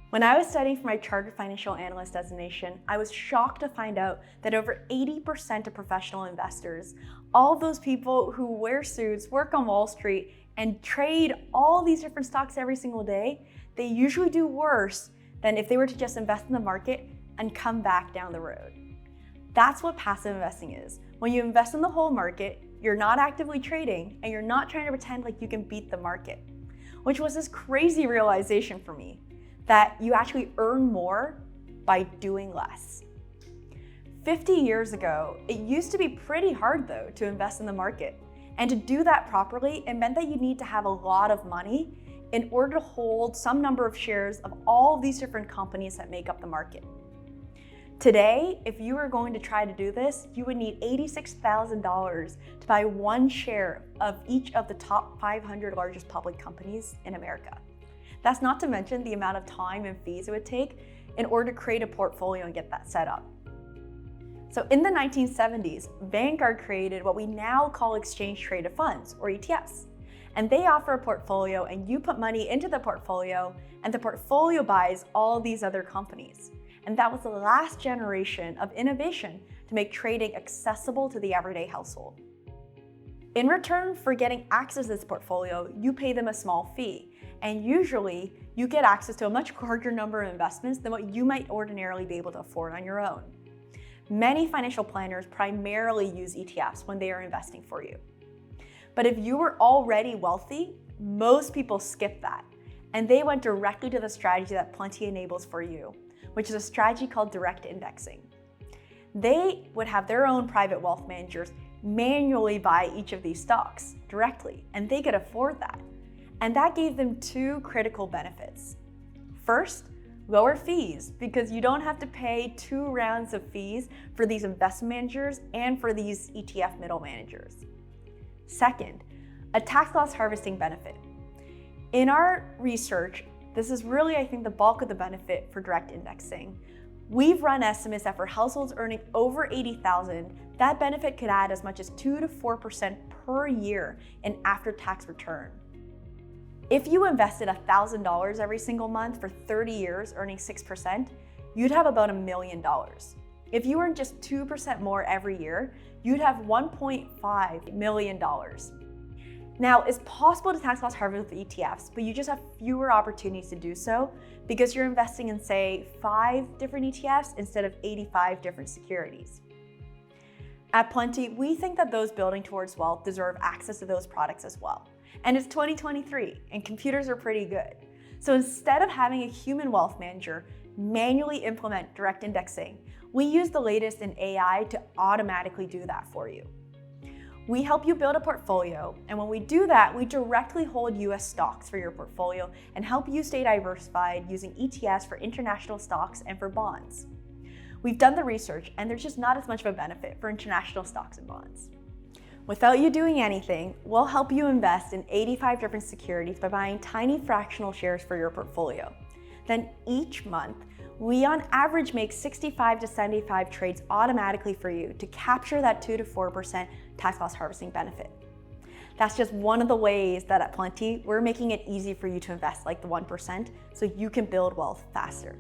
When I was studying for my Chartered Financial Analyst designation, I was shocked to find out that over 80% of professional investors, all those people who wear suits, work on Wall Street, and trade all these different stocks every single day, they usually do worse than if they were to just invest in the market and come back down the road. That's what passive investing is. When you invest in the whole market, you're not actively trading and you're not trying to pretend like you can beat the market, which was this crazy realization for me, that you actually earn more by doing less. 50 years ago, it used to be pretty hard though to invest in the market. And to do that properly, it meant that you need to have a lot of money in order to hold some number of shares of all of these different companies that make up the market. Today, if you were going to try to do this, you would need $86,000 to buy one share of each of the top 500 largest public companies in America. That's not to mention the amount of time and fees it would take in order to create a portfolio and get that set up. So in the 1970s, Vanguard created what we now call exchange-traded funds, or ETFs. And they offer a portfolio, and you put money into the portfolio, and the portfolio buys all these other companies. And that was the last generation of innovation to make trading accessible to the everyday household. In return for getting access to this portfolio, you pay them a small fee. And usually, you get access to a much larger number of investments than what you might ordinarily be able to afford on your own. Many financial planners primarily use ETFs when they are investing for you. But if you were already wealthy, most people skip that. And they went directly to the strategy that Plenty enables for you, which is a strategy called direct indexing. They would have their own private wealth managers manually buy each of these stocks directly, and they could afford that. And that gave them two critical benefits. First, lower fees, because you don't have to pay 2 rounds of fees for these investment managers and for these ETF middle managers. Second, a tax loss harvesting benefit. In our research, this is really, I think, the bulk of the benefit for direct indexing. We've run estimates that for households earning over $80,000, that benefit could add as much as 2 to 4% per year in after-tax return. If you invested $1,000 every single month for 30 years, earning 6%, you'd have about $1 million. If you earned just 2% more every year, you'd have $1.5 million. Now, it's possible to tax loss harvest with ETFs, but you just have fewer opportunities to do so because you're investing in, say, 5 different ETFs instead of 85 different securities. At Plenty, we think that those building towards wealth deserve access to those products as well. And it's 2023, and computers are pretty good. So instead of having a human wealth manager manually implement direct indexing, we use the latest in AI to automatically do that for you. We help you build a portfolio, and when we do that, we directly hold US stocks for your portfolio and help you stay diversified using ETFs for international stocks and for bonds. We've done the research, and there's just not as much of a benefit for international stocks and bonds. Without you doing anything, we'll help you invest in 85 different securities by buying tiny fractional shares for your portfolio. Then each month, we on average make 65 to 75 trades automatically for you to capture that 2 to 4% tax loss harvesting benefit. That's just one of the ways that at Plenty, we're making it easy for you to invest like the 1% so you can build wealth faster.